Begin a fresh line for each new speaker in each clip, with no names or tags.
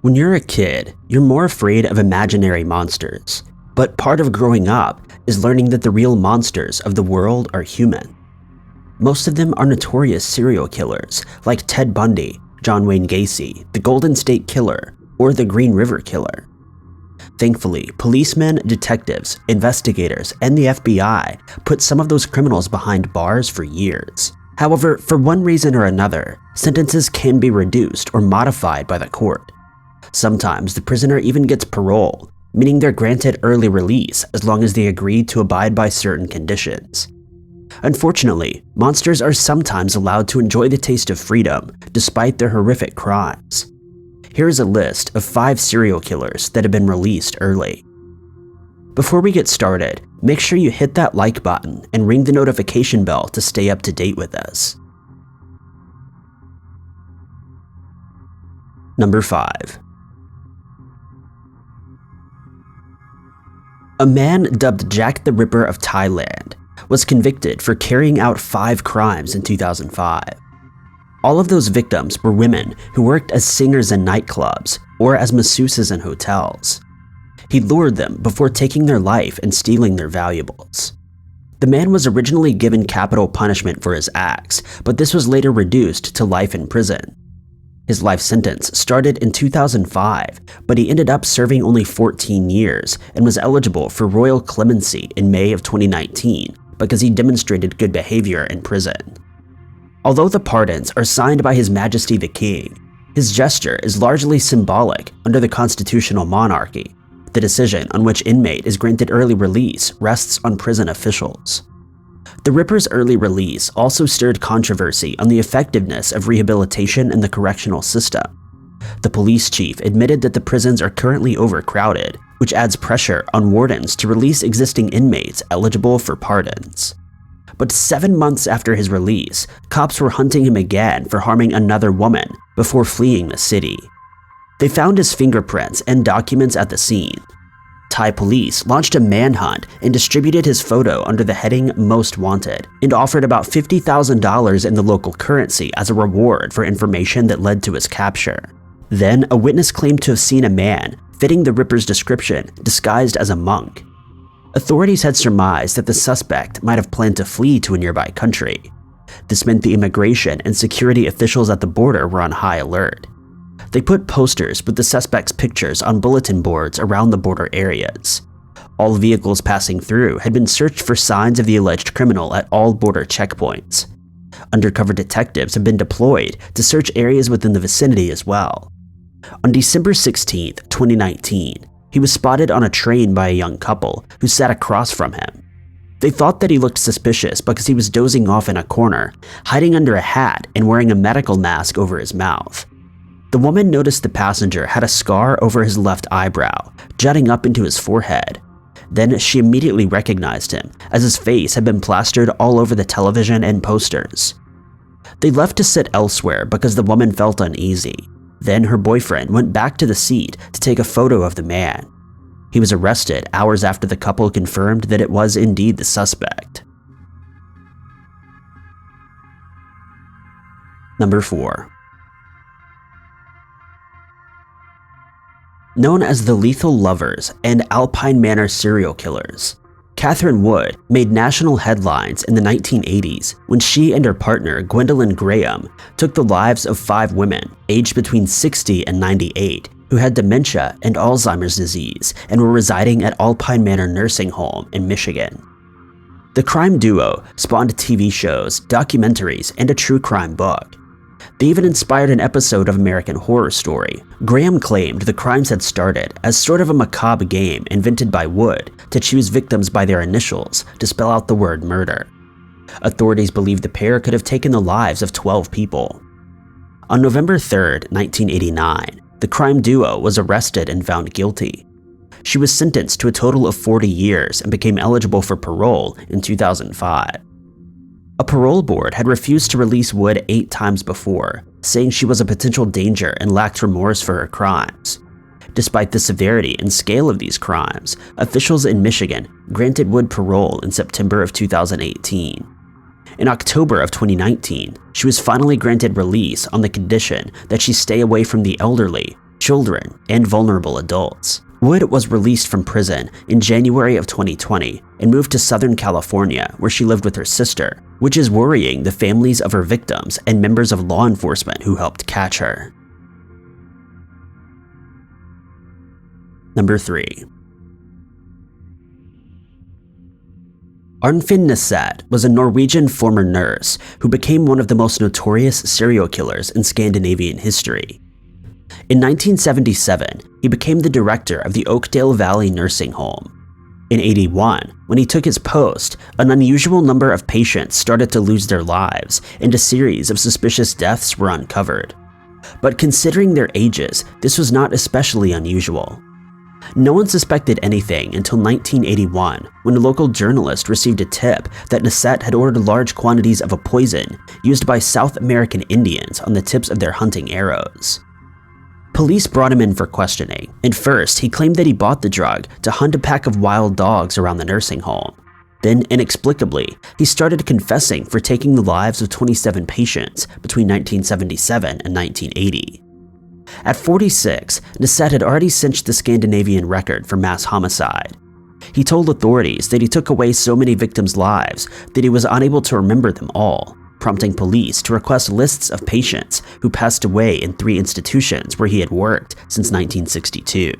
When you're a kid, you're more afraid of imaginary monsters, but part of growing up is learning that the real monsters of the world are human. Most of them are notorious serial killers like Ted Bundy, John Wayne Gacy, the Golden State Killer, or the Green River Killer. Thankfully, policemen, detectives, investigators, and the FBI put some of those criminals behind bars for years. However, for one reason or another, sentences can be reduced or modified by the court. Sometimes the prisoner even gets parole, meaning they're granted early release as long as they agree to abide by certain conditions. Unfortunately, monsters are sometimes allowed to enjoy the taste of freedom despite their horrific crimes. Here is a list of 5 serial killers that have been released early. Before we get started, make sure you hit that like button and ring the notification bell to stay up to date with us. Number 5. A man dubbed Jack the Ripper of Thailand was convicted for carrying out 5 crimes in 2005. All of those victims were women who worked as singers in nightclubs or as masseuses in hotels. He lured them before taking their life and stealing their valuables. The man was originally given capital punishment for his acts, but this was later reduced to life in prison. His life sentence started in 2005, but he ended up serving only 14 years and was eligible for royal clemency in May of 2019 because he demonstrated good behavior in prison. Although the pardons are signed by His Majesty the King, his gesture is largely symbolic under the constitutional monarchy. The decision on which inmate is granted early release rests on prison officials. The Ripper's early release also stirred controversy on the effectiveness of rehabilitation in the correctional system. The police chief admitted that the prisons are currently overcrowded, which adds pressure on wardens to release existing inmates eligible for pardons. But 7 months after his release, cops were hunting him again for harming another woman before fleeing the city. They found his fingerprints and documents at the scene. Thai police launched a manhunt and distributed his photo under the heading Most Wanted and offered about $50,000 in the local currency as a reward for information that led to his capture. Then, a witness claimed to have seen a man fitting the Ripper's description disguised as a monk. Authorities had surmised that the suspect might have planned to flee to a nearby country. This meant the immigration and security officials at the border were on high alert. They put posters with the suspect's pictures on bulletin boards around the border areas. All vehicles passing through had been searched for signs of the alleged criminal at all border checkpoints. Undercover detectives have been deployed to search areas within the vicinity as well. On December 16, 2019, he was spotted on a train by a young couple who sat across from him. They thought that he looked suspicious because he was dozing off in a corner, hiding under a hat and wearing a medical mask over his mouth. The woman noticed the passenger had a scar over his left eyebrow, jutting up into his forehead. Then she immediately recognized him, as his face had been plastered all over the television and posters. They left to sit elsewhere because the woman felt uneasy. Then her boyfriend went back to the seat to take a photo of the man. He was arrested hours after the couple confirmed that it was indeed the suspect. Number 4. Known as the Lethal Lovers and Alpine Manor serial killers, Catherine Wood made national headlines in the 1980s when she and her partner Gwendolyn Graham took the lives of 5 women aged between 60 and 98 who had dementia and Alzheimer's disease and were residing at Alpine Manor Nursing Home in Michigan. The crime duo spawned TV shows, documentaries, and a true crime book. They even inspired an episode of American Horror Story. Graham claimed the crimes had started as sort of a macabre game invented by Wood to choose victims by their initials to spell out the word murder. Authorities believe the pair could have taken the lives of 12 people. On November 3, 1989, the crime duo was arrested and found guilty. She was sentenced to a total of 40 years and became eligible for parole in 2005. A parole board had refused to release Wood 8 times before, saying she was a potential danger and lacked remorse for her crimes. Despite the severity and scale of these crimes, officials in Michigan granted Wood parole in September of 2018. In October of 2019, she was finally granted release on the condition that she stay away from the elderly, children, and vulnerable adults. Wood was released from prison in January of 2020 and moved to Southern California, where she lived with her sister, which is worrying the families of her victims and members of law enforcement who helped catch her. Number 3. Arnfinn Næsset was a Norwegian former nurse who became one of the most notorious serial killers in Scandinavian history. In 1977, he became the director of the Oakdale Valley Nursing Home. In 1981, when he took his post, an unusual number of patients started to lose their lives, and a series of suspicious deaths were uncovered. But considering their ages, this was not especially unusual. No one suspected anything until 1981, when a local journalist received a tip that Næsset had ordered large quantities of a poison used by South American Indians on the tips of their hunting arrows. Police brought him in for questioning, and first he claimed that he bought the drug to hunt a pack of wild dogs around the nursing home. Then, inexplicably, he started confessing for taking the lives of 27 patients between 1977 and 1980. At 46, Næsset had already cinched the Scandinavian record for mass homicide. He told authorities that he took away so many victims' lives that he was unable to remember them all, prompting police to request lists of patients who passed away in 3 institutions where he had worked since 1962.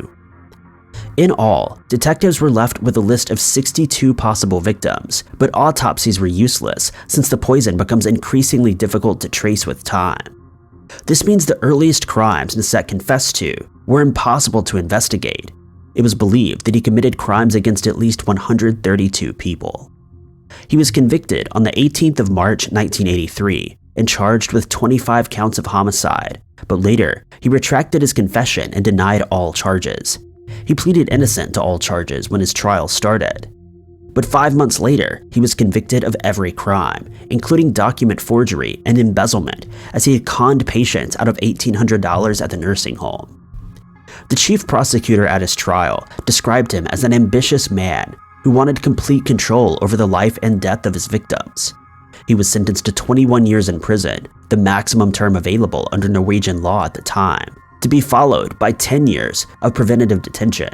In all, detectives were left with a list of 62 possible victims, but autopsies were useless since the poison becomes increasingly difficult to trace with time. This means the earliest crimes Næsset confessed to were impossible to investigate. It was believed that he committed crimes against at least 132 people. He was convicted on the 18th of March 1983 and charged with 25 counts of homicide, but later he retracted his confession and denied all charges. He pleaded innocent to all charges when his trial started. But 5 months later, he was convicted of every crime, including document forgery and embezzlement, as he had conned patients out of $1,800 at the nursing home. The chief prosecutor at his trial described him as an ambitious man who wanted complete control over the life and death of his victims. He was sentenced to 21 years in prison, the maximum term available under Norwegian law at the time, to be followed by 10 years of preventative detention.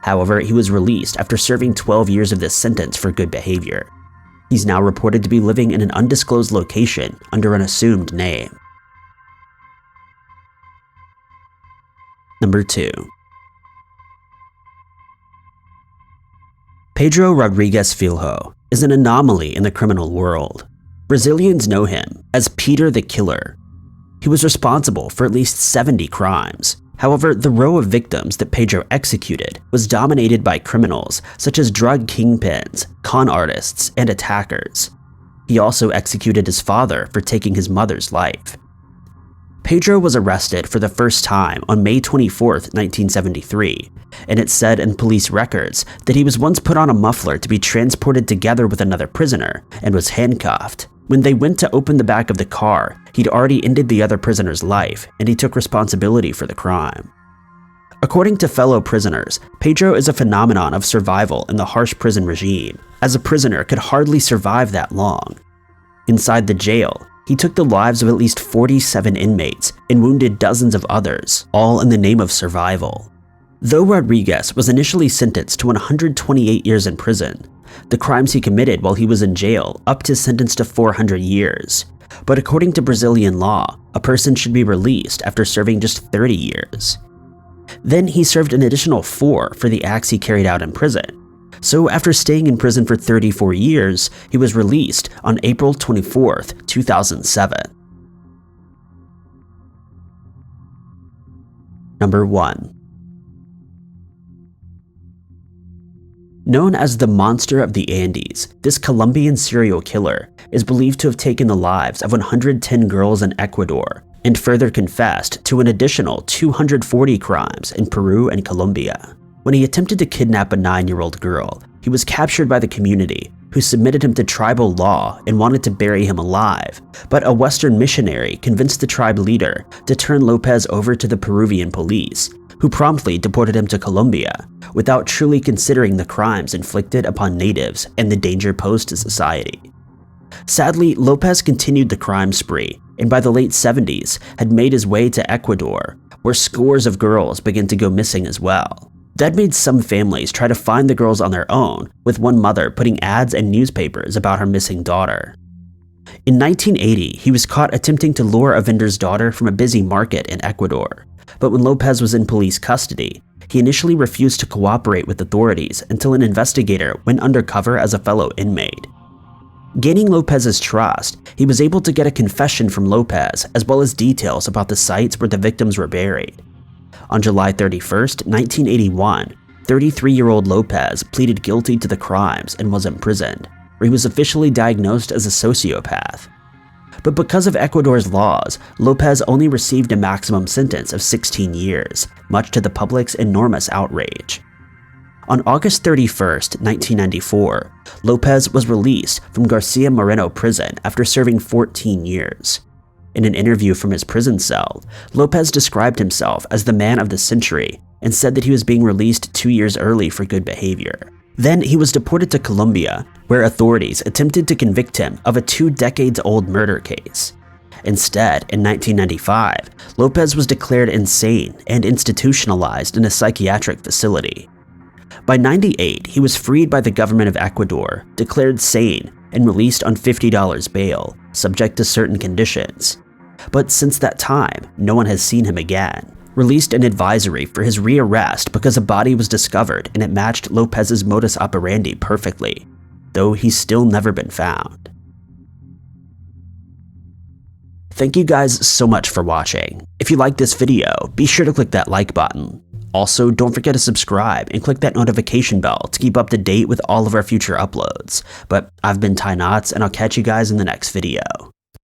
However, he was released after serving 12 years of this sentence for good behavior. He's now reported to be living in an undisclosed location under an assumed name. Number 2. Pedro Rodrigues Filho is an anomaly in the criminal world. Brazilians know him as Peter the Killer. He was responsible for at least 70 crimes. However, the row of victims that Pedro executed was dominated by criminals such as drug kingpins, con artists, and attackers. He also executed his father for taking his mother's life. Pedro was arrested for the first time on May 24, 1973, and it said in police records that he was once put on a muffler to be transported together with another prisoner and was handcuffed. When they went to open the back of the car, he'd already ended the other prisoner's life, and he took responsibility for the crime. According to fellow prisoners, Pedro is a phenomenon of survival in the harsh prison regime, as a prisoner could hardly survive that long. Inside the jail, he took the lives of at least 47 inmates and wounded dozens of others, all in the name of survival. Though Rodrigues was initially sentenced to 128 years in prison, the crimes he committed while he was in jail upped his sentence to 400 years. But according to Brazilian law, a person should be released after serving just 30 years. Then he served an additional 4 for the acts he carried out in prison. So after staying in prison for 34 years, he was released on April 24, 2007. Number 1. Known as the Monster of the Andes, this Colombian serial killer is believed to have taken the lives of 110 girls in Ecuador and further confessed to an additional 240 crimes in Peru and Colombia. When he attempted to kidnap a 9-year-old girl, he was captured by the community, who submitted him to tribal law and wanted to bury him alive, but a Western missionary convinced the tribe leader to turn Lopez over to the Peruvian police, who promptly deported him to Colombia, without truly considering the crimes inflicted upon natives and the danger posed to society. Sadly, Lopez continued the crime spree, and by the late 70s had made his way to Ecuador, where scores of girls began to go missing as well. That made some families try to find the girls on their own, with one mother putting ads in newspapers about her missing daughter. In 1980, he was caught attempting to lure a vendor's daughter from a busy market in Ecuador, but when Lopez was in police custody, he initially refused to cooperate with authorities until an investigator went undercover as a fellow inmate. Gaining Lopez's trust, he was able to get a confession from Lopez as well as details about the sites where the victims were buried. On July 31st, 1981, 33-year-old Lopez pleaded guilty to the crimes and was imprisoned, where he was officially diagnosed as a sociopath. But because of Ecuador's laws, Lopez only received a maximum sentence of 16 years, much to the public's enormous outrage. On August 31st, 1994, Lopez was released from Garcia Moreno prison after serving 14 years. In an interview from his prison cell, Lopez described himself as the man of the century and said that he was being released 2 years early for good behavior. Then he was deported to Colombia, where authorities attempted to convict him of a 2-decades-old murder case. Instead, in 1995, Lopez was declared insane and institutionalized in a psychiatric facility. By 98, he was freed by the government of Ecuador, declared sane, and released on $50 bail, subject to certain conditions. But since that time, no one has seen him again. Released an advisory for his rearrest because a body was discovered and it matched Lopez's modus operandi perfectly, though he's still never been found. Thank you guys so much for watching. If you liked this video, be sure to click that like button. Also, don't forget to subscribe and click that notification bell to keep up to date with all of our future uploads. But I've been Ty Knots, and I'll catch you guys in the next video.